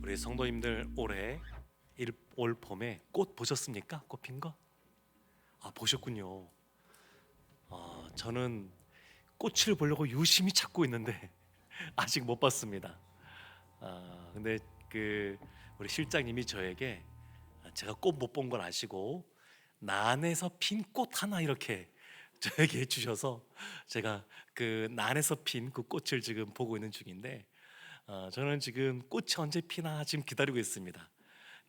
우리 성도님들 올 봄에 꽃 보셨습니까? 꽃 핀 거? 보셨군요. 저는 꽃을 보려고 유심히 찾고 있는데 아직 못 봤습니다. 근데 그 우리 실장님이 저에게 제가 꽃 못 본 걸 아시고 난에서 핀 꽃 하나 이렇게 저에게 해주셔서 제가 그 난에서 핀 그 꽃을 지금 보고 있는 중인데 저는 지금 꽃이 언제 피나 지금 기다리고 있습니다.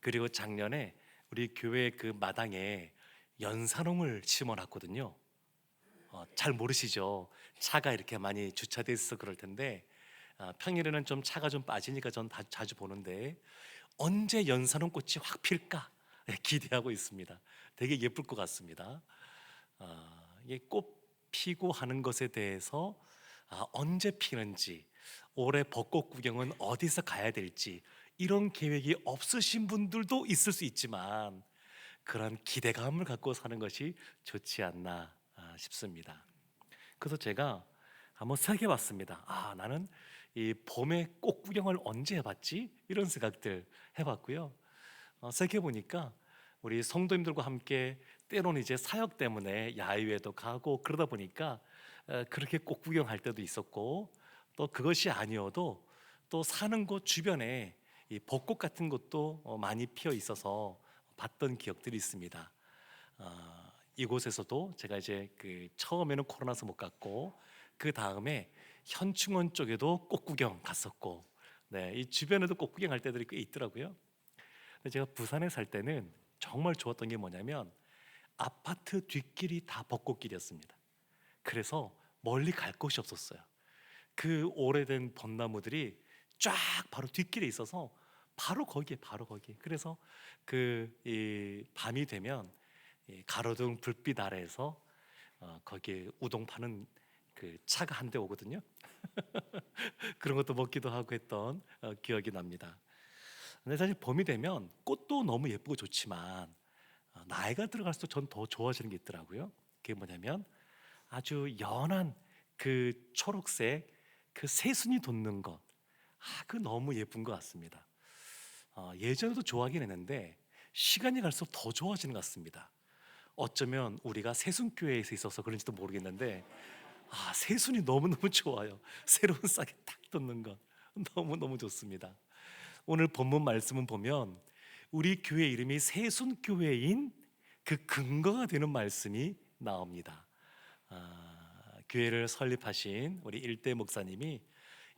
그리고 작년에 우리 교회 그 마당에 연산홍을 심어놨거든요. 잘 모르시죠? 차가 이렇게 많이 주차돼 있어 그럴 텐데 평일에는 좀 차가 좀 빠지니까 전 자주 보는데 언제 연산홍 꽃이 확 필까 기대하고 있습니다. 되게 예쁠 것 같습니다. 이게 꽃 피고 하는 것에 대해서 언제 피는지, 올해 벚꽃 구경은 어디서 가야 될지 이런 계획이 없으신 분들도 있을 수 있지만 그런 기대감을 갖고 사는 것이 좋지 않나 싶습니다. 그래서 제가 한번 생각해 봤습니다. 나는 이 봄에 꽃 구경을 언제 해봤지? 이런 생각들 해봤고요. 생각해 보니까 우리 성도님들과 함께 때로는 이제 사역 때문에 야외에도 가고 그러다 보니까 그렇게 꽃 구경할 때도 있었고, 또 그것이 아니어도 또 사는 곳 주변에 이 벚꽃 같은 것도 많이 피어 있어서 봤던 기억들이 있습니다. 이곳에서도 제가 이제 그 처음에는 코로나서 못 갔고 그 다음에 현충원 쪽에도 꽃 구경 갔었고, 네, 이 주변에도 꽃 구경할 때들이 꽤 있더라고요. 근데 제가 부산에 살 때는 정말 좋았던 게 뭐냐면 아파트 뒷길이 다 벚꽃길이었습니다. 그래서 멀리 갈 곳이 없었어요. 그 오래된 벚나무들이 쫙 바로 뒷길에 있어서 바로 거기에 바로 거기. 그래서 그 이 밤이 되면 이 가로등 불빛 아래에서 거기에 우동 파는 그 차가 한 대 오거든요. 그런 것도 먹기도 하고 했던 기억이 납니다. 근데 사실 봄이 되면 꽃도 너무 예쁘고 좋지만 나이가 들어갈수록 전 더 좋아지는 게 있더라고요. 그게 뭐냐면 아주 연한 그 초록색 그 새순이 돋는 것, 그 너무 예쁜 것 같습니다. 예전에도 좋아하긴 했는데 시간이 갈수록 더 좋아지는 것 같습니다. 어쩌면 우리가 새순교회에서 있어서 그런지도 모르겠는데 새순이 너무너무 좋아요. 새로운 싹이 탁 돋는 것 너무너무 좋습니다. 오늘 본문 말씀은 보면 우리 교회 이름이 새순교회인 그 근거가 되는 말씀이 나옵니다. 교회를 설립하신 우리 일대 목사님이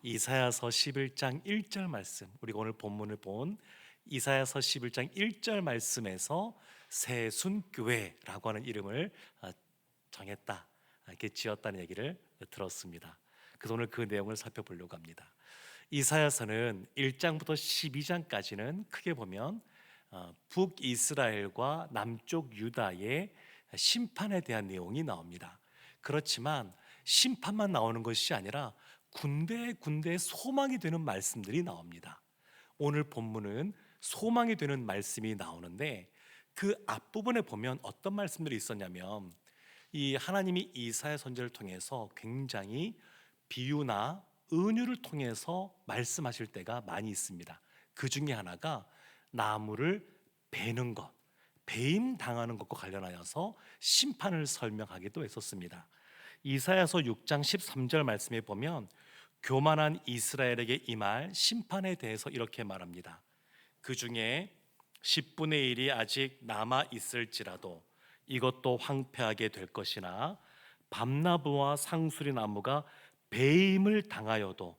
이사야서 11장 1절 말씀, 우리가 오늘 본문을 본 이사야서 11장 1절 말씀에서 새순교회라고 하는 이름을 정했다, 이렇게 지었다는 얘기를 들었습니다. 그래서 오늘 그 내용을 살펴보려고 합니다. 이사야서는 1장부터 12장까지는 크게 보면 북이스라엘과 남쪽 유다의 심판에 대한 내용이 나옵니다. 그렇지만 심판만 나오는 것이 아니라 군데군데 소망이 되는 말씀들이 나옵니다. 오늘 본문은 소망이 되는 말씀이 나오는데 그 앞부분에 보면 어떤 말씀들이 있었냐면 이 하나님이 이사야 선지자를 통해서 굉장히 비유나 은유를 통해서 말씀하실 때가 많이 있습니다. 그 중에 하나가 나무를 베는 것, 배임 당하는 것과 관련하여서 심판을 설명하기도 했었습니다. 이사야서 6장 13절 말씀에 보면 교만한 이스라엘에게 임할 심판에 대해서 이렇게 말합니다. 그 중에 10분의 1이 아직 남아 있을지라도 이것도 황폐하게 될 것이나 밤나무와 상수리 나무가 배임을 당하여도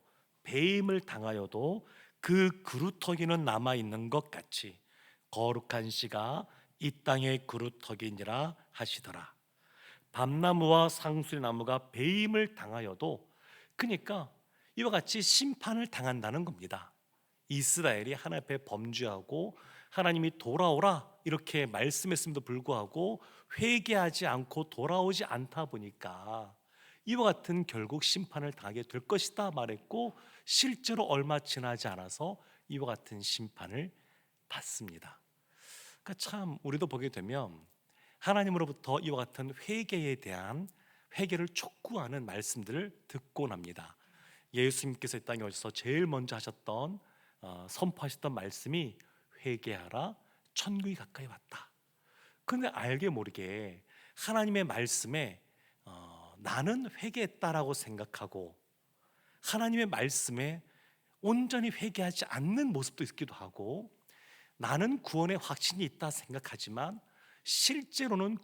그 그루터기는 남아 있는 것 같이 거룩한 씨가 이 땅의 그루터기니라 하시더라. 밤나무와 상수리 나무가 배임을 당하여도, 그러니까 이와 같이 심판을 당한다는 겁니다. 이스라엘이 하나님 앞에 범죄하고 하나님이 돌아오라 이렇게 말씀했음에도 불구하고 회개하지 않고 돌아오지 않다 보니까 이와 같은 결국 심판을 당하게 될 것이다 말했고, 실제로 얼마 지나지 않아서 이와 같은 심판을 받습니다. 그러니까 참 우리도 보게 되면 하나님으로부터 이와 같은 회개에 대한 회개를 촉구하는 말씀들을 듣곤 합니다. 예수님께서 이 땅에 오셔서 제일 먼저 하셨던 선포하셨던 말씀이 회개하라 천국이 가까이 왔다. 그런데 알게 모르게 하나님의 말씀에 나는 회개했다라고 생각하고 하나님의 말씀에 온전히 회개하지 않는 모습도 있기도 하고 나는 구원의 확신이 있다 생각하지만 실제로는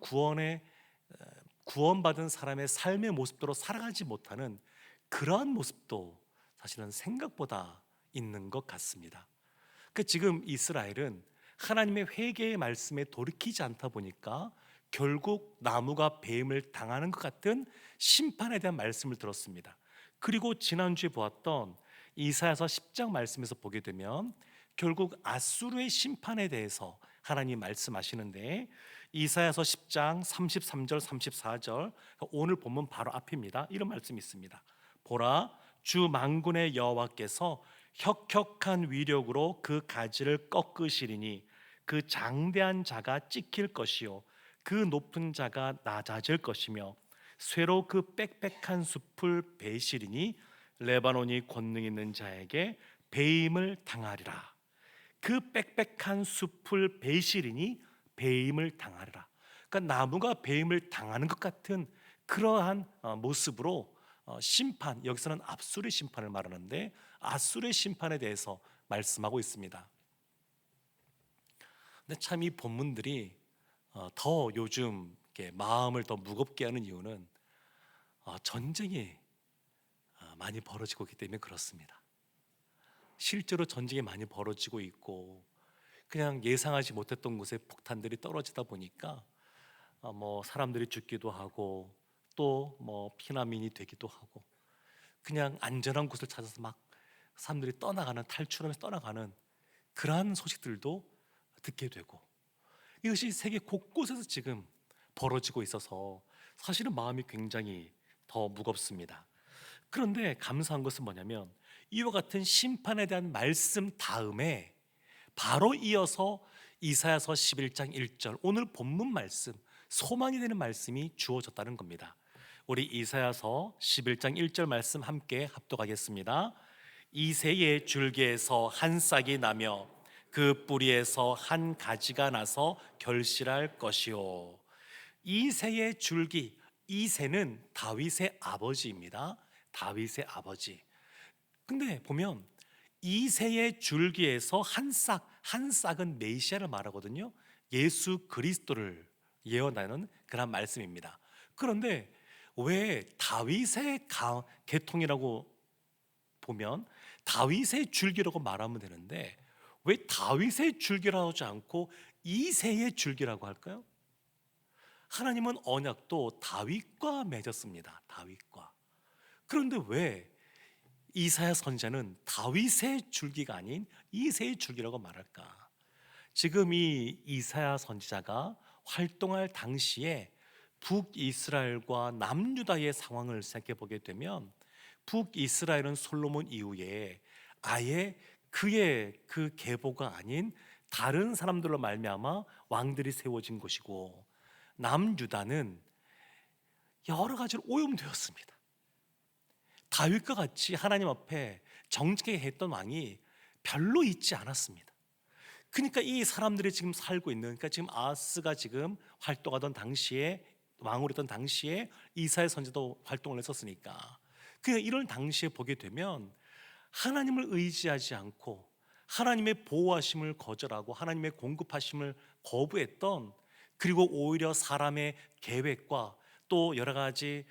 구원받은 사람의 삶의 모습대로 살아가지 못하는 그러한 모습도 사실은 생각보다 있는 것 같습니다. 지금 이스라엘은 하나님의 회개의 말씀에 돌이키지 않다 보니까 결국 나무가 뱀을 당하는 것 같은 심판에 대한 말씀을 들었습니다. 그리고 지난주에 보았던 이사야서 10장 말씀에서 보게 되면 결국 아수르의 심판에 대해서 하나님 말씀하시는데 이사야서 10장 33절 34절 오늘 본문 바로 앞입니다. 이런 말씀이 있습니다. 보라 주 만군의 여호와께서 혁혁한 위력으로 그 가지를 꺾으시리니 그 장대한 자가 찍힐 것이요 그 높은 자가 낮아질 것이며 쇠로 그 빽빽한 숲을 베시리니 레바논이 권능 있는 자에게 배임을 당하리라. 그 빽빽한 숲을 베시리니 배임을 당하리라. 그러니까 나무가 배임을 당하는 것 같은 그러한 모습으로 심판, 여기서는 압술의 심판을 말하는데 아술의 심판에 대해서 말씀하고 있습니다. 근데 참 이 본문들이 더 요즘 마음을 더 무겁게 하는 이유는 전쟁이 많이 벌어지고 있기 때문에 그렇습니다. 실제로 전쟁이 많이 벌어지고 있고 그냥 예상하지 못했던 곳에 폭탄들이 떨어지다 보니까 뭐 사람들이 죽기도 하고 또 뭐 피난민이 되기도 하고 그냥 안전한 곳을 찾아서 막 사람들이 떠나가는 탈출하면서 떠나가는 그러한 소식들도 듣게 되고 이것이 세계 곳곳에서 지금 벌어지고 있어서 사실은 마음이 굉장히 더 무겁습니다. 그런데 감사한 것은 뭐냐면 이와 같은 심판에 대한 말씀 다음에 바로 이어서 이사야서 11장 1절 오늘 본문 말씀 소망이 되는 말씀이 주어졌다는 겁니다. 우리 이사야서 11장 1절 말씀 함께 합독하겠습니다. 이새의 줄기에서 한 싹이 나며 그 뿌리에서 한 가지가 나서 결실할 것이요. 이새의 줄기, 이새는 다윗의 아버지입니다. 다윗의 아버지. 근데 보면 이새의 줄기에서 한 싹은 메시아를 말하거든요. 예수 그리스도를 예언하는 그런 말씀입니다. 그런데 왜 다윗의 계통이라고 보면 다윗의 줄기라고 말하면 되는데 왜 다윗의 줄기라고 하지 않고 이새의 줄기라고 할까요? 하나님은 언약도 다윗과 맺었습니다. 다윗과. 그런데 왜 이사야 선지자는 다윗의 줄기가 아닌 이새의 줄기라고 말할까? 지금 이 이사야 선지자가 활동할 당시에 북이스라엘과 남유다의 상황을 생각해 보게 되면 북이스라엘은 솔로몬 이후에 아예 그의 그 계보가 아닌 다른 사람들로 말미암아 왕들이 세워진 곳이고 남유다는 여러 가지로 오염되었습니다. 다윗과 같이 하나님 앞에 정직하게 했던 왕이 별로 있지 않았습니다. 그러니까 이 사람들이 지금 살고 있는 그러니까 지금 아하스가 지금 활동하던 당시에 왕으로 있던 당시에 이사야 선지도 활동을 했었으니까 그냥 이런 당시에 보게 되면 하나님을 의지하지 않고 하나님의 보호하심을 거절하고 하나님의 공급하심을 거부했던 그리고 오히려 사람의 계획과 또 여러 가지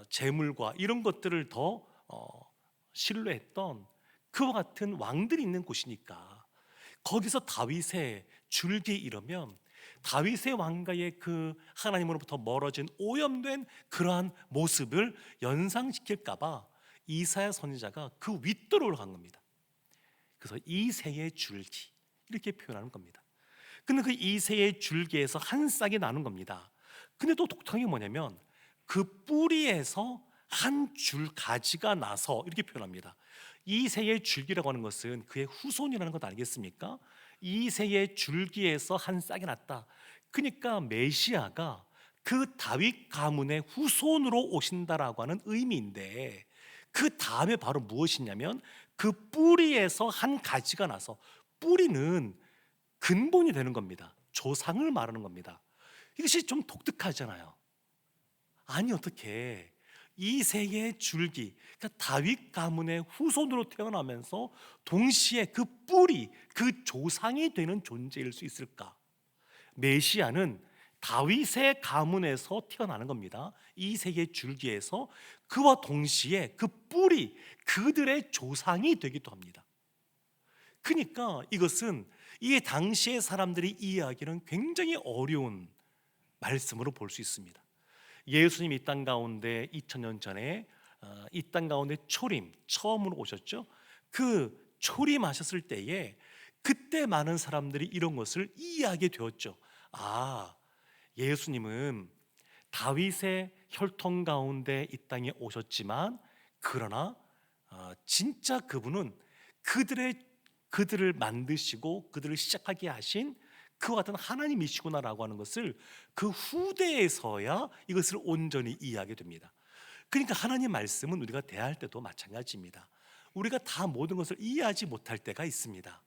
재물과 이런 것들을 더 신뢰했던 그와 같은 왕들이 있는 곳이니까 거기서 다윗의 줄기에 이르면 다윗의 왕가의 그 하나님으로부터 멀어진 오염된 그러한 모습을 연상시킬까봐 이사야 선지자가 그 윗도로로 간 겁니다. 그래서 이새의 줄기 이렇게 표현하는 겁니다. 근데 그 이새의 줄기에서 한 싹이 나는 겁니다. 근데 또 독특한 게 뭐냐면 그 뿌리에서 한 줄 가지가 나서 이렇게 표현합니다. 이새의 줄기라고 하는 것은 그의 후손이라는 것 아니겠습니까? 이새의 줄기에서 한 싹이 났다. 그러니까 메시아가 그 다윗 가문의 후손으로 오신다라고 하는 의미인데 그 다음에 바로 무엇이냐면 그 뿌리에서 한 가지가 나서, 뿌리는 근본이 되는 겁니다. 조상을 말하는 겁니다. 이것이 좀 독특하잖아요. 아니 어떻게 이세의 줄기, 그러니까 다윗 가문의 후손으로 태어나면서 동시에 그 뿌리, 그 조상이 되는 존재일 수 있을까? 메시아는 다윗의 가문에서 태어나는 겁니다. 이세의 줄기에서. 그와 동시에 그 뿌리, 그들의 조상이 되기도 합니다. 그러니까 이것은 이 당시의 사람들이 이해하기는 굉장히 어려운 말씀으로 볼 수 있습니다. 예수님이 이 땅 가운데 2000년 전에 이 땅 가운데 처음으로 오셨죠. 그 초림하셨을 때에 그때 많은 사람들이 이런 것을 이해하게 되었죠. 아, 예수님은 다윗의 혈통 가운데 이 땅에 오셨지만, 그러나 진짜 그분은 그들을 만드시고 그들을 시작하게 하신 그와 같은 하나님이시구나라고 하는 것을 그 후대에서야 이것을 온전히 이해하게 됩니다. 그러니까 하나님 말씀은 우리가 대할 때도 마찬가지입니다. 우리가 다 모든 것을 이해하지 못할 때가 있습니다.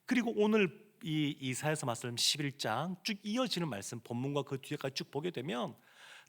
그리고 오늘 이 이사야서 말씀 11장 쭉 이어지는 말씀, 본문과 그 뒤에까지 쭉 보게 되면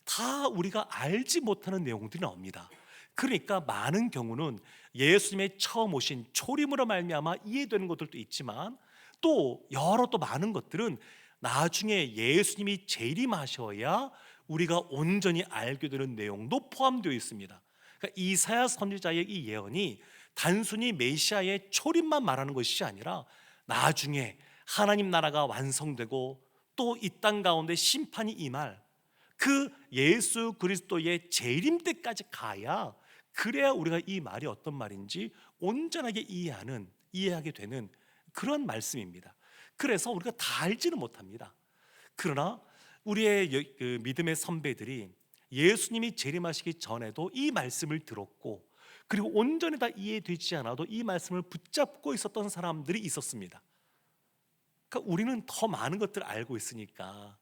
다 우리가 알지 못하는 내용들이 나옵니다. 그러니까 많은 경우는 예수님의 처음 오신 초림으로 말미암아 이해되는 것들도 있지만, 또 여러 또 많은 것들은 나중에 예수님이 재림하셔야 우리가 온전히 알게 되는 내용도 포함되어 있습니다. 그러니까 이사야 선지자의 이 예언이 단순히 메시아의 초림만 말하는 것이 아니라 나중에 하나님 나라가 완성되고 또 이 땅 가운데 심판이 임할 그 예수 그리스도의 재림 때까지 가야, 그래야 우리가 이 말이 어떤 말인지 온전하게 이해하게 되는 그런 말씀입니다. 그래서 우리가 다 알지는 못합니다. 그러나 우리의 그 믿음의 선배들이 예수님이 재림하시기 전에도 이 말씀을 들었고, 그리고 온전히 다 이해되지 않아도 이 말씀을 붙잡고 있었던 사람들이 있었습니다. 그러니까 우리는 더 많은 것들을 알고 있으니까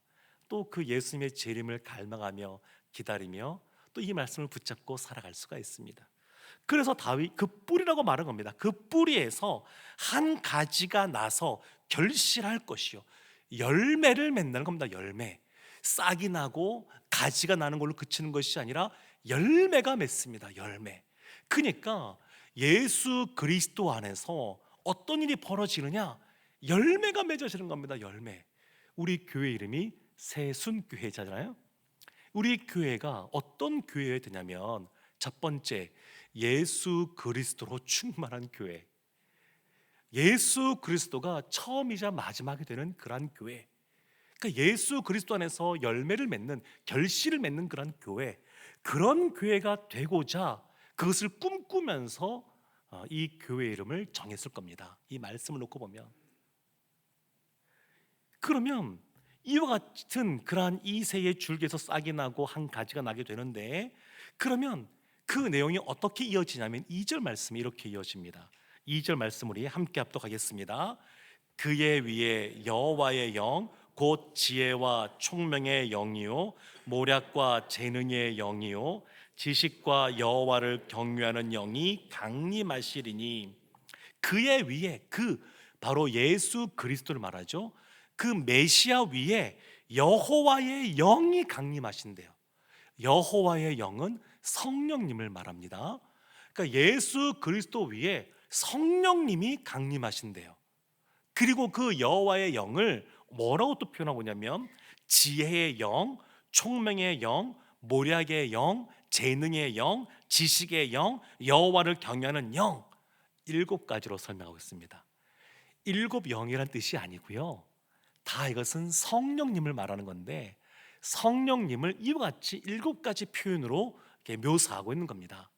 또 그 예수님의 재림을 갈망하며 기다리며 또 이 말씀을 붙잡고 살아갈 수가 있습니다. 그래서 다윗, 그 뿌리라고 말한 겁니다. 그 뿌리에서 한 가지가 나서 결실할 것이요, 열매를 맺는 겁니다. 열매. 싹이 나고 가지가 나는 걸로 그치는 것이 아니라 열매가 맺습니다. 열매. 그러니까 예수 그리스도 안에서 어떤 일이 벌어지느냐? 열매가 맺어지는 겁니다. 열매. 우리 교회 이름이 새순교회잖아요. 우리 교회가 어떤 교회가 되냐면, 첫 번째, 예수 그리스도로 충만한 교회. 예수 그리스도가 처음이자 마지막이 되는 그러한 교회. 그러니까 예수 그리스도 안에서 열매를 맺는, 결실을 맺는 그런 교회, 그런 교회가 되고자 그것을 꿈꾸면서 이 교회 이름을 정했을 겁니다. 이 말씀을 놓고 보면, 그러면 이와 같은 그러한 이세의 줄기에서 싹이 나고 한 가지가 나게 되는데, 그러면 그 내용이 어떻게 이어지냐면 2절 말씀이 이렇게 이어집니다. 2절 말씀 우리 함께 합독하겠습니다. 그의 위에 여호와의 영 곧 지혜와 총명의 영이요 모략과 재능의 영이요 지식과 여호와를 경외하는 영이 강림하시리니. 그의 위에, 그 바로 예수 그리스도를 말하죠. 그 메시아 위에 여호와의 영이 강림하신대요. 여호와의 영은 성령님을 말합니다. 그러니까 예수 그리스도 위에 성령님이 강림하신대요. 그리고 그 여호와의 영을 뭐라고 또 표현하고 있냐면, 지혜의 영, 총명의 영, 모략의 영, 재능의 영, 지식의 영, 여호와를 경외하는 영, 7가지로 설명하고 있습니다. 7영이란 뜻이 아니고요, 다 이것은 성령님을 말하는 건데, 성령님을 이와 같이 7가지 표현으로 이렇게 묘사하고 있는 겁니다.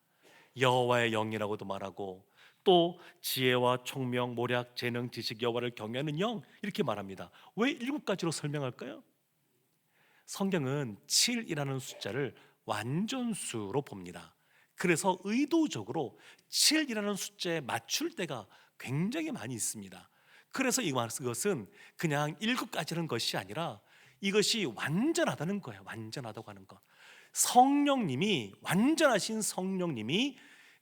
여호와의 영이라고도 말하고, 또 지혜와 총명, 모략, 재능, 지식, 여호와를 경외하는 영, 이렇게 말합니다. 왜 7가지로 설명할까요? 성경은 7이라는 숫자를 완전수로 봅니다. 그래서 의도적으로 7이라는 숫자에 맞출 때가 굉장히 많이 있습니다. 그래서 이것은 그냥 7가지라는 것이 아니라 이것이 완전하다는 거예요. 완전하다고 하는 것. 성령님이, 완전하신 성령님이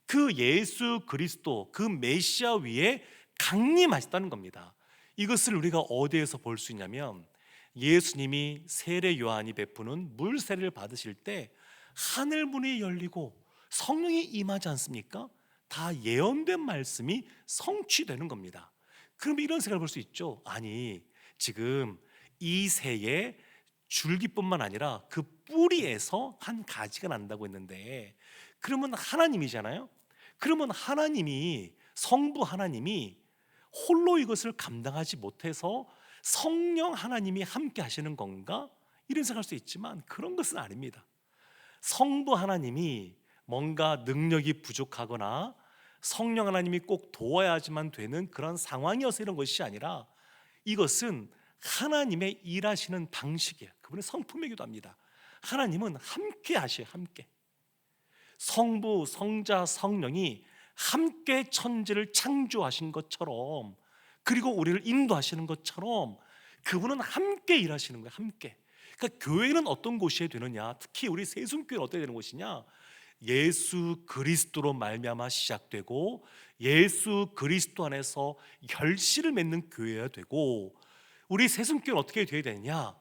그 예수 그리스도, 그 메시아 위에 강림하셨다는 겁니다. 이것을 우리가 어디에서 볼 수 있냐면, 예수님이 세례 요한이 베푸는 물 세례를 받으실 때 하늘 문이 열리고 성령이 임하지 않습니까? 다 예언된 말씀이 성취되는 겁니다. 그럼 이런 생각을 볼 수 있죠. 아니, 지금 이 새에 줄기뿐만 아니라 그 뿌리에서 한 가지가 난다고 했는데, 그러면 하나님이잖아요. 그러면 하나님이, 성부 하나님이 홀로 이것을 감당하지 못해서 성령 하나님이 함께 하시는 건가? 이런 생각할 수 있지만 그런 것은 아닙니다. 성부 하나님이 뭔가 능력이 부족하거나 성령 하나님이 꼭 도와야지만 되는 그런 상황이어서 이런 것이 아니라, 이것은 하나님의 일하시는 방식이에요. 그분의 성품이기도 합니다. 하나님은 함께 하셔요. 함께. 성부, 성자, 성령이 함께 천지를 창조하신 것처럼, 그리고 우리를 인도하시는 것처럼 그분은 함께 일하시는 거예요. 함께. 그러니까 교회는 어떤 곳이어야 되느냐, 특히 우리 세순교회는 어떻게 되는 곳이냐, 예수 그리스도로 말미암아 시작되고 예수 그리스도 안에서 결실을 맺는 교회여야 되고, 우리 세순교회는 어떻게 되어야 되느냐,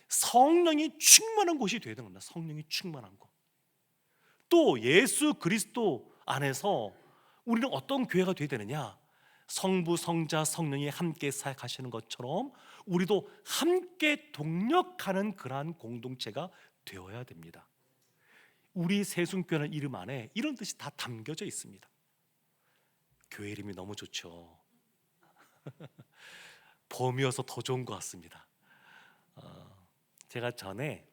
성령이 충만한 곳이 되어야 되는 겁니다. 성령이 충만한 곳. 또 예수 그리스도 안에서 우리는 어떤 교회가 되어야 되느냐, 성부, 성자, 성령이 함께 사역하시는 것처럼 우리도 함께 동력하는 그러한 공동체가 되어야 됩니다. 우리 세순교회라는 이름 안에 이런 뜻이 다 담겨져 있습니다. 교회 이름이 너무 좋죠. 범이어서 더 좋은 것 같습니다. 제가 전에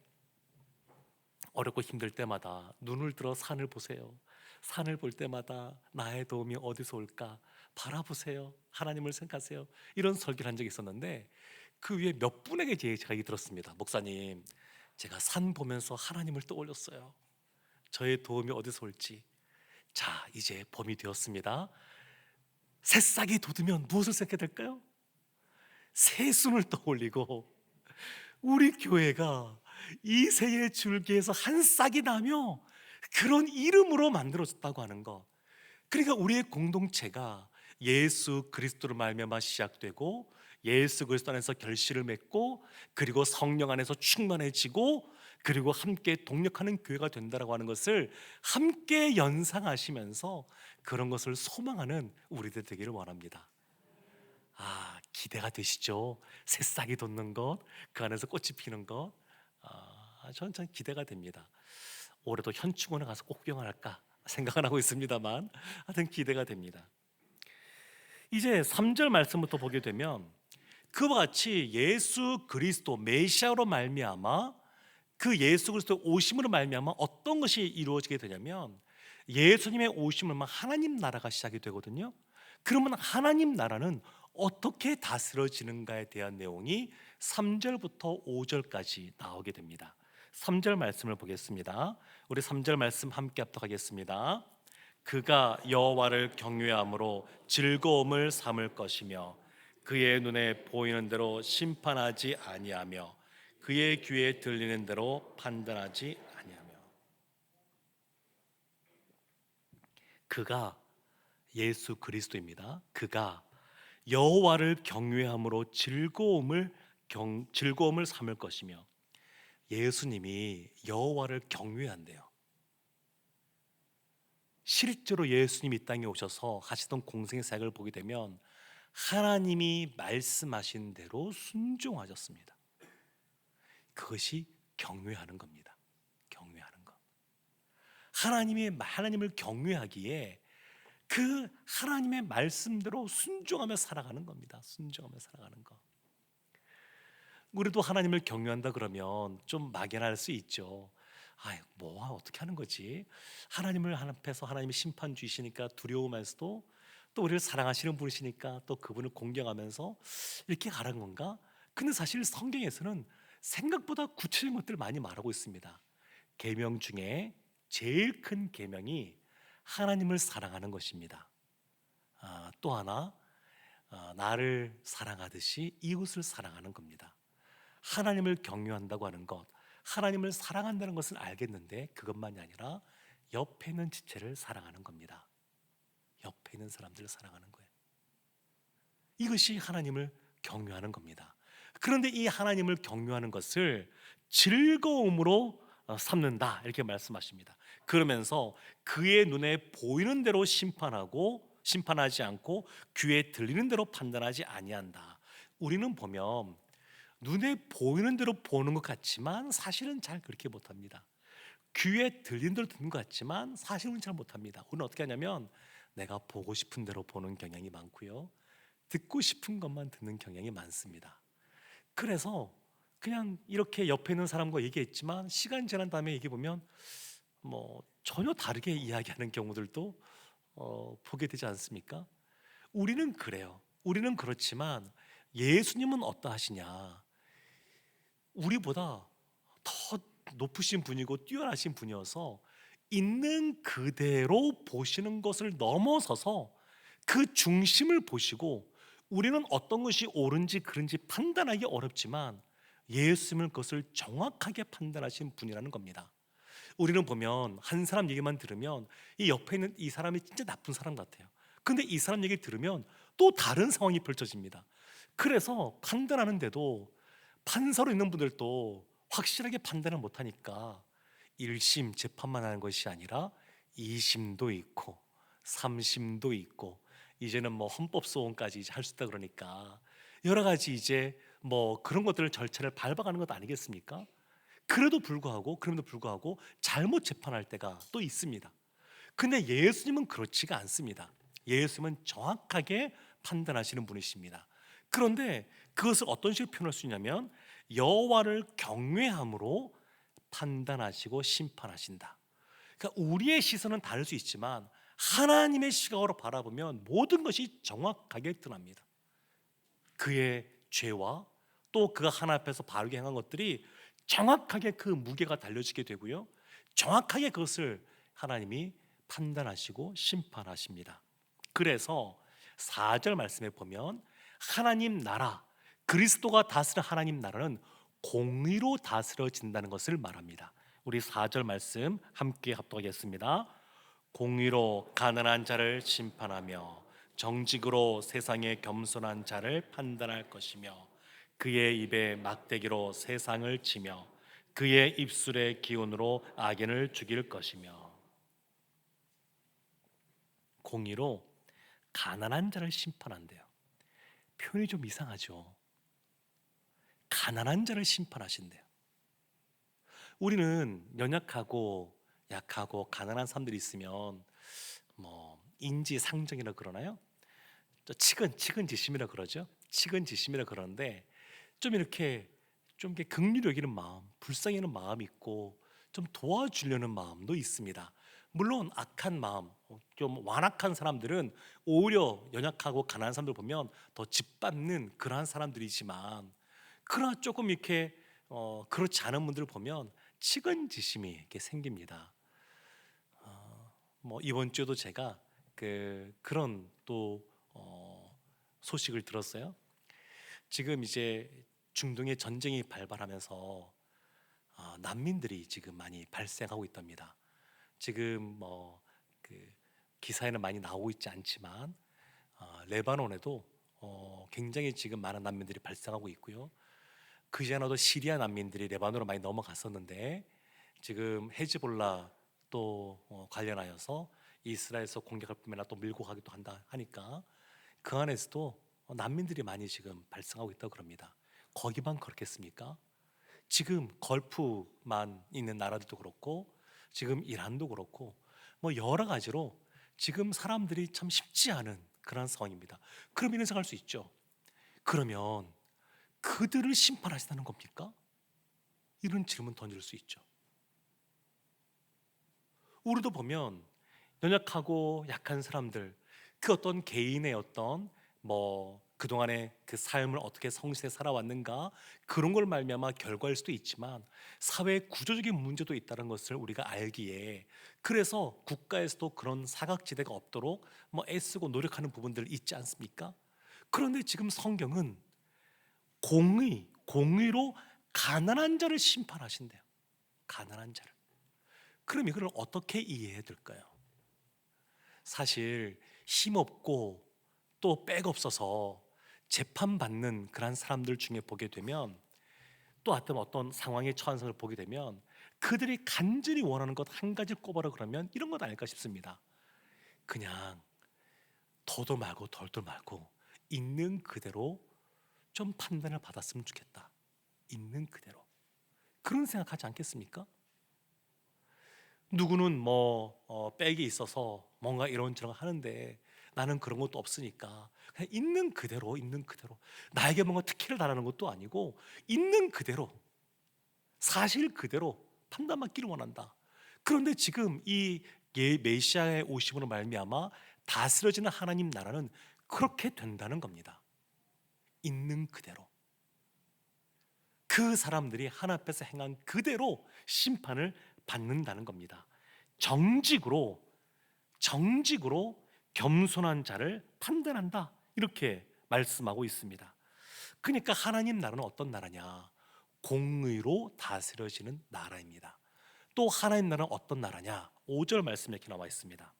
어렵고 힘들 때마다 눈을 들어 산을 보세요. 산을 볼 때마다 나의 도움이 어디서 올까 바라보세요. 하나님을 생각하세요. 이런 설교를 한 적이 있었는데, 그 위에 몇 분에게 제가 얘기 들었습니다. 목사님, 제가 산 보면서 하나님을 떠올렸어요. 저의 도움이 어디서 올지. 자, 이제 봄이 되었습니다. 새싹이 돋으면 무엇을 생각해야 될까요? 새순을 떠올리고, 우리 교회가 이 새의 줄기에서 한 싹이 나며 그런 이름으로 만들어졌다고 하는 것. 그러니까 우리의 공동체가 예수 그리스도로 말미암아 시작되고 예수 그리스도 안에서 결실을 맺고 그리고 성령 안에서 충만해지고 그리고 함께 동력하는 교회가 된다라고 하는 것을 함께 연상하시면서 그런 것을 소망하는 우리들 되기를 원합니다. 기대가 되시죠? 새싹이 돋는 것, 그 안에서 꽃이 피는 것. 저는 참 기대가 됩니다. 올해도 현충원에 가서 꼭 구경을 할까 생각은 하고 있습니다만, 하여튼 기대가 됩니다. 이제 3절 말씀부터 보게 되면, 그와 같이 예수 그리스도 메시아로 말미암아, 그 예수 그리스도 오심으로 말미암아 어떤 것이 이루어지게 되냐면, 예수님의 오심으로 하나님 나라가 시작이 되거든요. 그러면 하나님 나라는 어떻게 다스려지는가에 대한 내용이 3절부터 5절까지 나오게 됩니다. 3절 말씀을 보겠습니다. 우리 3절 말씀 함께 합독하겠습니다. 그가 여호와를 경외함으로 즐거움을 삼을 것이며 그의 눈에 보이는 대로 심판하지 아니하며 그의 귀에 들리는 대로 판단하지 아니하며. 그가 예수 그리스도입니다. 그가 여호와를 경외함으로 즐거움을 삼을 것이며, 예수님이 여호와를 경외한대요. 실제로 예수님이 이 땅에 오셔서 하시던 공생의 사역을 보게 되면 하나님이 말씀하신 대로 순종하셨습니다. 그것이 경외하는 겁니다. 경외하는 것. 하나님을 경외하기에 그 하나님의 말씀대로 순종하며 살아가는 겁니다. 순종하며 살아가는 것. 우리도 하나님을 경외한다 그러면 좀 막연할 수 있죠. 어떻게 하는 거지? 하나님을 앞에서 하나님이 심판주이시니까 두려움에서도 또 우리를 사랑하시는 분이시니까 또 그분을 공경하면서 이렇게 가는 건가? 근데 사실 성경에서는 생각보다 구체적인 것들을 많이 말하고 있습니다. 계명 중에 제일 큰 계명이 하나님을 사랑하는 것입니다. 또 하나, 나를 사랑하듯이 이웃을 사랑하는 겁니다. 하나님을 경외한다고 하는 것, 하나님을 사랑한다는 것은 알겠는데 그것만이 아니라 옆에 있는 지체를 사랑하는 겁니다. 옆에 있는 사람들을 사랑하는 거예요. 이것이 하나님을 경외하는 겁니다. 그런데 이 하나님을 경외하는 것을 즐거움으로 삼는다 이렇게 말씀하십니다. 그러면서 그의 눈에 보이는 대로 심판하지 않고 귀에 들리는 대로 판단하지 아니한다. 우리는 보면 눈에 보이는 대로 보는 것 같지만 사실은 잘 그렇게 못합니다. 귀에 들리는 대로 듣는 것 같지만 사실은 잘 못합니다. 우리는 어떻게 하냐면 내가 보고 싶은 대로 보는 경향이 많고요, 듣고 싶은 것만 듣는 경향이 많습니다. 그래서 그냥 이렇게 옆에 있는 사람과 얘기했지만 시간 지난 다음에 얘기해 보면 전혀 다르게 이야기하는 경우들도 보게 되지 않습니까? 우리는 그래요. 우리는 그렇지만 예수님은 어떠하시냐? 우리보다 더 높으신 분이고 뛰어나신 분이어서 있는 그대로 보시는 것을 넘어서서 그 중심을 보시고, 우리는 어떤 것이 옳은지 그른지 판단하기 어렵지만 예수님은 그것을 정확하게 판단하신 분이라는 겁니다. 우리는 보면 한 사람 얘기만 들으면 이 옆에 있는 이 사람이 진짜 나쁜 사람 같아요. 근데 이 사람 얘기 들으면 또 다른 상황이 펼쳐집니다. 그래서 판단하는데도 판사로 있는 분들도 확실하게 판단을 못하니까 1심 재판만 하는 것이 아니라 2심도 있고 3심도 있고 이제는 헌법소원까지 할 수 있다 그러니까 여러 가지 이제 그런 것들을 절차를 밟아가는 것 아니겠습니까? 그럼에도 불구하고 잘못 재판할 때가 또 있습니다. 근데 예수님은 그렇지가 않습니다. 예수님은 정확하게 판단하시는 분이십니다. 그런데 그것을 어떤 식으로 표현할 수 있냐면 여호와를 경외함으로 판단하시고 심판하신다. 그러니까 우리의 시선은 다를 수 있지만 하나님의 시각으로 바라보면 모든 것이 정확하게 드러납니다. 그의 죄와 또 그가 하나님 앞에서 바르게 행한 것들이 정확하게 그 무게가 달려지게 되고요, 정확하게 그것을 하나님이 판단하시고 심판하십니다. 그래서 4절 말씀에 보면 하나님 나라, 그리스도가 다스리는 하나님 나라는 공의로 다스려진다는 것을 말합니다. 우리 4절 말씀 함께 합독하겠습니다. 공의로 가난한 자를 심판하며 정직으로 세상의 겸손한 자를 판단할 것이며 그의 입에 막대기로 세상을 치며 그의 입술의 기운으로 악인을 죽일 것이며. 공의로 가난한 자를 심판한대요. 표현이 좀 이상하죠. 가난한 자를 심판하신대요. 우리는 연약하고 약하고 가난한 사람들이 있으면 인지상정이라 그러나요? 치근지심이라 그러죠. 치근지심이라 그러는데 좀 이렇게 긍휼히 여기는 마음, 불쌍히 여기는 마음이 있고 좀 도와주려는 마음도 있습니다. 물론 악한 마음, 좀 완악한 사람들은 오히려 연약하고 가난한 사람들 보면 더 짓밟는 그러한 사람들이지만, 그러나 조금 이렇게 그렇지 않은 분들을 보면 치근지심이 이렇게 생깁니다. 이번 주에도 제가 그런 또 소식을 들었어요. 지금 이제 중동의 전쟁이 발발하면서 난민들이 지금 많이 발생하고 있답니다. 지금 그 기사에는 많이 나오고 있지 않지만 레바논에도 굉장히 지금 많은 난민들이 발생하고 있고요. 그전에도 시리아 난민들이 레바논으로 많이 넘어갔었는데 지금 헤즈볼라 또 관련하여서 이스라엘에서 공격할 뿐만 아니라 또 밀고 가기도 한다 하니까 그 안에서도 난민들이 많이 지금 발생하고 있다고 그럽니다. 거기만 그렇겠습니까? 지금 걸프만 있는 나라들도 그렇고 지금 이란도 그렇고 여러 가지로 지금 사람들이 참 쉽지 않은 그런 상황입니다. 그럼 이런 생각할 수 있죠. 그러면 그들을 심판하신다는 겁니까? 이런 질문 던질 수 있죠. 우리도 보면 연약하고 약한 사람들, 그 어떤 개인의 어떤 그동안의 그 삶을 어떻게 성실히 살아왔는가, 그런 걸 말미암아 결과일 수도 있지만 사회 구조적인 문제도 있다는 것을 우리가 알기에, 그래서 국가에서도 그런 사각지대가 없도록 애쓰고 노력하는 부분들 있지 않습니까? 그런데 지금 성경은 공의로 가난한 자를 심판하신대요. 가난한 자를. 그럼 이걸 어떻게 이해해야 될까요? 사실 힘없고 또 백 없어서 재판받는 그런 사람들 중에 보게 되면, 또 어떤 상황에 처한 사람을 보게 되면 그들이 간절히 원하는 것 한 가지 꼽아라 그러면 이런 것 아닐까 싶습니다. 그냥 더도 말고 덜도 말고 있는 그대로 좀 판단을 받았으면 좋겠다. 있는 그대로. 그런 생각하지 않겠습니까? 누구는 백이 있어서 뭔가 이런저런 하는데 나는 그런 것도 없으니까 그냥 있는 그대로, 있는 그대로, 나에게 뭔가 특혜를 달하는 것도 아니고 있는 그대로, 사실 그대로 판단받기를 원한다. 그런데 지금 이 메시아의 오심으로 말미암아 다스려지는 하나님 나라는 그렇게 된다는 겁니다. 있는 그대로, 그 사람들이 하나님 앞에서 행한 그대로 심판을 받는다는 겁니다. 정직으로, 정직으로 겸손한 자를 판단한다, 이렇게 말씀하고 있습니다. 그러니까 하나님 나라는 어떤 나라냐? 공의로 다스려지는 나라입니다. 또 하나님 나라는 어떤 나라냐? 5절 말씀에 이렇게 나와 있습니다.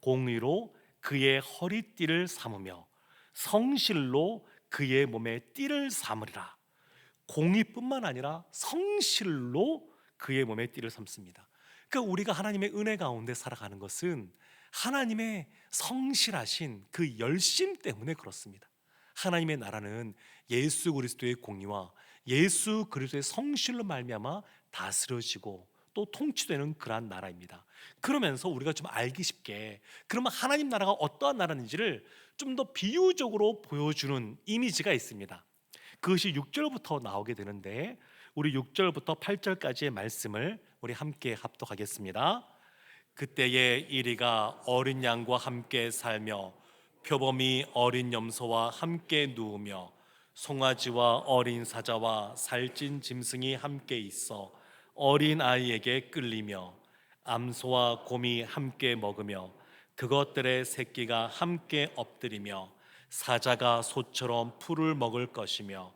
공의로 그의 허리띠를 삼으며 성실로 그의 몸에 띠를 삼으리라. 공의뿐만 아니라 성실로 그의 몸에 띠를 삼습니다. 그러니까 우리가 하나님의 은혜 가운데 살아가는 것은 하나님의 성실하신 그 열심 때문에 그렇습니다. 하나님의 나라는 예수 그리스도의 공의와 예수 그리스도의 성실로 말미암아 다스려지고 또 통치되는 그러한 나라입니다. 그러면서 우리가 좀 알기 쉽게, 그러면 하나님 나라가 어떠한 나라인지를 좀 더 비유적으로 보여주는 이미지가 있습니다. 그것이 6절부터 나오게 되는데, 우리 6절부터 8절까지의 말씀을 우리 함께 합독하겠습니다. 그때에 이리가 어린 양과 함께 살며 표범이 어린 염소와 함께 누우며 송아지와 어린 사자와 살찐 짐승이 함께 있어 어린 아이에게 끌리며 암소와 곰이 함께 먹으며 그것들의 새끼가 함께 엎드리며 사자가 소처럼 풀을 먹을 것이며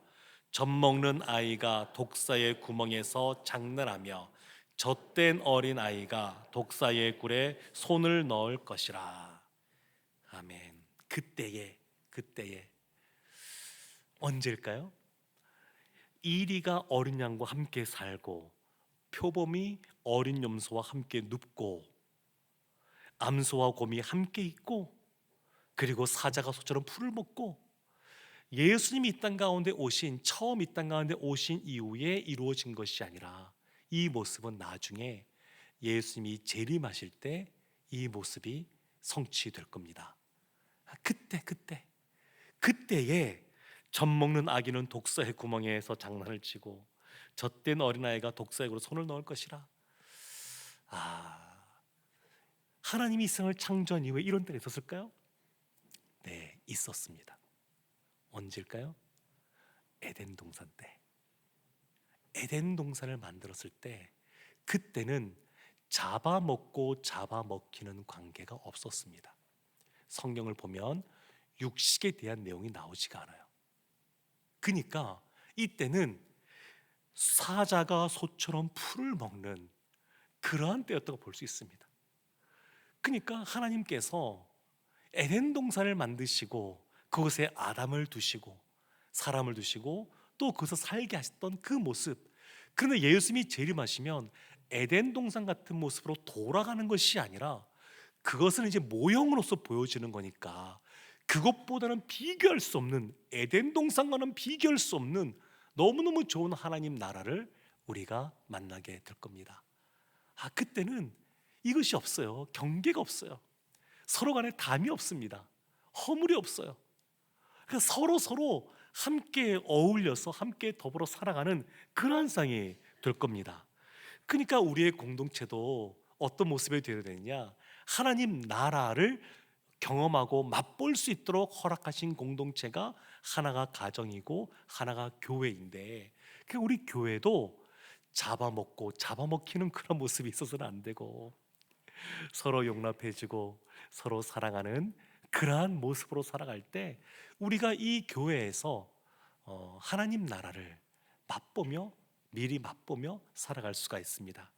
젖먹는 아이가 독사의 구멍에서 장난하며 젖된 어린 아이가 독사의 굴에 손을 넣을 것이라. 아멘. 그때에 언제일까요? 이리가 어린 양과 함께 살고 표범이 어린 염소와 함께 눕고 암소와 곰이 함께 있고 그리고 사자가 소처럼 풀을 먹고, 예수님이 이 땅 가운데 오신, 처음 이 땅 가운데 오신 이후에 이루어진 것이 아니라 이 모습은 나중에 예수님이 재림하실 때 이 모습이 성취될 겁니다. 그때에 젖먹는 아기는 독사의 구멍에서 장난을 치고 젖된 어린아이가 독사의 굴에 손을 넣을 것이라. 하나님이 이 세상을 창조한 이후에 이런 때가 있었을까요? 네, 있었습니다. 언제일까요? 에덴 동산 때. 에덴 동산을 만들었을 때, 그때는 잡아먹고 잡아먹히는 관계가 없었습니다. 성경을 보면 육식에 대한 내용이 나오지가 않아요. 그러니까 이때는 사자가 소처럼 풀을 먹는 그러한 때였다고 볼 수 있습니다. 그러니까 하나님께서 에덴 동산을 만드시고 그곳에 아담을 두시고 사람을 두시고 또 거기서 살게 하셨던 그 모습, 그런데 예수님이 재림하시면 에덴 동산 같은 모습으로 돌아가는 것이 아니라 그것은 이제 모형으로서 보여지는 거니까 그것보다는 비교할 수 없는, 에덴 동산과는 비교할 수 없는 너무너무 좋은 하나님 나라를 우리가 만나게 될 겁니다. 그때는 이것이 없어요. 경계가 없어요. 서로 간에 담이 없습니다. 허물이 없어요. 그러니까 서로 함께 어울려서 함께 더불어 살아가는 그러한 상이 될 겁니다. 그러니까 우리의 공동체도 어떤 모습이 되어야 되느냐? 하나님 나라를 경험하고 맛볼 수 있도록 허락하신 공동체가 하나가 가정이고 하나가 교회인데, 그 우리 교회도 잡아먹고 잡아먹히는 그런 모습이 있어서는 안 되고 서로 용납해주고 서로 사랑하는 그러한 모습으로 살아갈 때 우리가 이 교회에서 하나님 나라를 맛보며, 미리 맛보며 살아갈 수가 있습니다.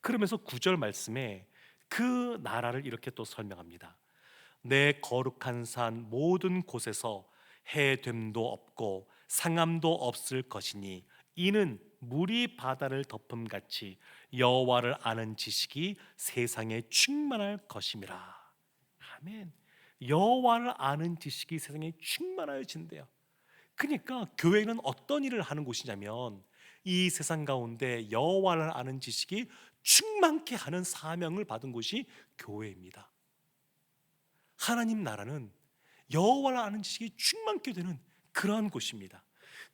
그러면서 9절 말씀에 그 나라를 이렇게 또 설명합니다. 내 거룩한 산 모든 곳에서 해됨도 없고 상함도 없을 것이니 이는 물이 바다를 덮음같이 여호와를 아는 지식이 세상에 충만할 것임이라. 아멘. 여호와를 아는 지식이 세상에 충만하여진대요. 그러니까 교회는 어떤 일을 하는 곳이냐면 이 세상 가운데 여호와를 아는 지식이 충만케 하는 사명을 받은 곳이 교회입니다. 하나님 나라는 여호와를 아는 지식이 충만케 되는 그러한 곳입니다.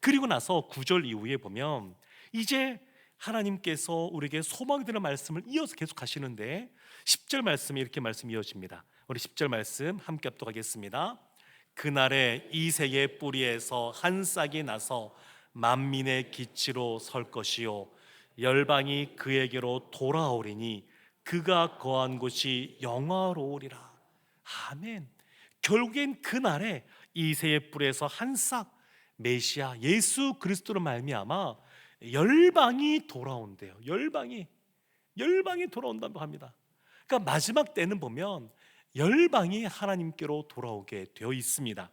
그리고 나서 9절 이후에 보면 이제 하나님께서 우리에게 소망이 되는 말씀을 이어서 계속 하시는데 10절 말씀이 이렇게 말씀이 이어집니다. 우리 10절 말씀 함께 합독하겠습니다. 그날에 이새의 뿌리에서 한 싹이 나서 만민의 기치로 설 것이요 열방이 그에게로 돌아오리니 그가 거한 곳이 영화로우리라. 아멘. 결국엔 그날에 이새의 뿔에서 한 싹 메시아 예수 그리스도로 말미암아 열방이 돌아온대요. 열방이 돌아온다고 합니다. 그러니까 마지막 때는 보면 열방이 하나님께로 돌아오게 되어 있습니다.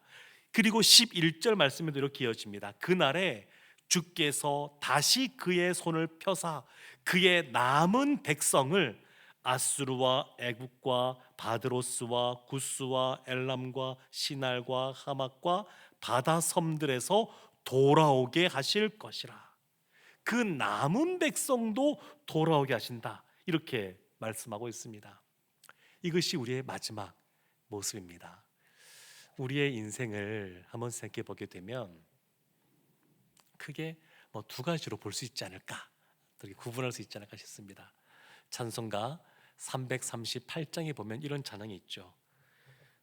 그리고 11절 말씀에도 이렇게 이어집니다. 그날에 주께서 다시 그의 손을 펴사 그의 남은 백성을 아수르와 애국과 바드로스와 구스와 엘람과 시날과 하맛과 바다 섬들에서 돌아오게 하실 것이라. 그 남은 백성도 돌아오게 하신다. 이렇게 말씀하고 있습니다. 이것이 우리의 마지막 모습입니다. 우리의 인생을 한번 생각해 보게 되면 크게 두 가지로 볼 수 있지 않을까, 이렇게 구분할 수 있지 않을까 싶습니다. 찬송가 338장에 보면 이런 찬양이 있죠.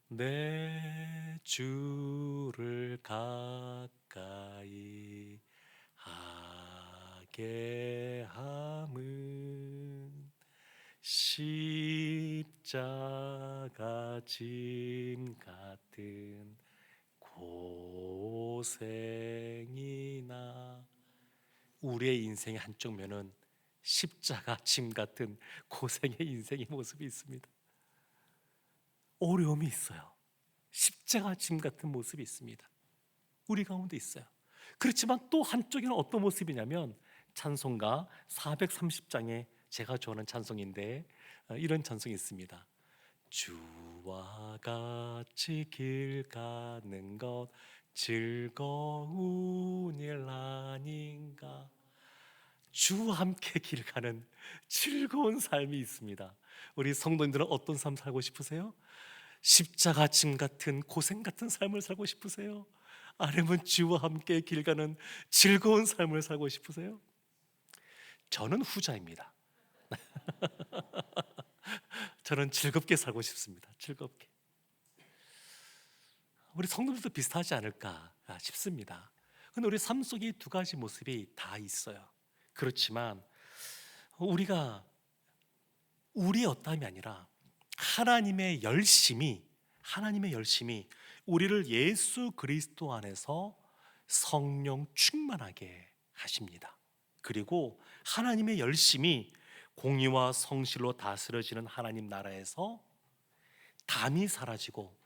내 주를 가까이 하게 함은 십자가 짐 같은 고생이나. 우리의 인생의 한쪽 면은 십자가 짐 같은 고생의 인생의 모습이 있습니다. 어려움이 있어요. 십자가 짐 같은 모습이 있습니다. 우리 가운데 있어요. 그렇지만 또 한쪽에는 어떤 모습이냐면 찬송가 430장에 제가 좋아하는 찬송인데 이런 찬송이 있습니다. 주와 같이 길 가는 것 즐거운 일 아닌가. 주와 함께 길 가는 즐거운 삶이 있습니다. 우리 성도님들은 어떤 삶 살고 싶으세요? 십자가 짐 같은 고생 같은 삶을 살고 싶으세요? 아니면 주와 함께 길 가는 즐거운 삶을 살고 싶으세요? 저는 후자입니다. 저는 즐겁게 살고 싶습니다. 즐겁게. 우리 성도들도 비슷하지 않을까 싶습니다. 근데 우리 삶 속에 두 가지 모습이 다 있어요. 그렇지만 우리가 우리의 어떠함이 아니라 하나님의 열심이 우리를 예수 그리스도 안에서 성령 충만하게 하십니다. 그리고 하나님의 열심이 공의와 성실로 다스려지는 하나님 나라에서 담이 사라지고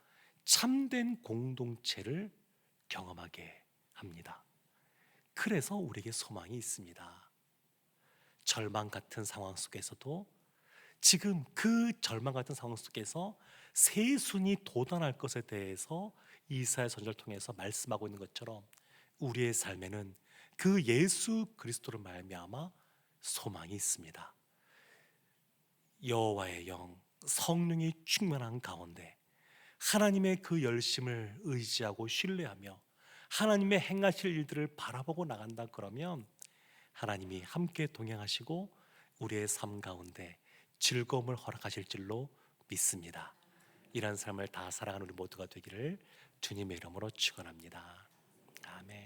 참된 공동체를 경험하게 합니다. 그래서 우리에게 소망이 있습니다. 절망 같은 상황 속에서도 지금 그 절망 같은 상황 속에서 세순이 돋아날 것에 대해서 이사야 선지자를 통해서 말씀하고 있는 것처럼 우리의 삶에는 그 예수 그리스도를 말미암아 소망이 있습니다. 여호와의 영 성령이 충만한 가운데 하나님의 그 열심을 의지하고 신뢰하며 하나님의 행하실 일들을 바라보고 나간다 그러면 하나님이 함께 동행하시고 우리의 삶 가운데 즐거움을 허락하실 줄로 믿습니다. 이런 삶을 다 살아가는 우리 모두가 되기를 주님의 이름으로 축원합니다. 아멘.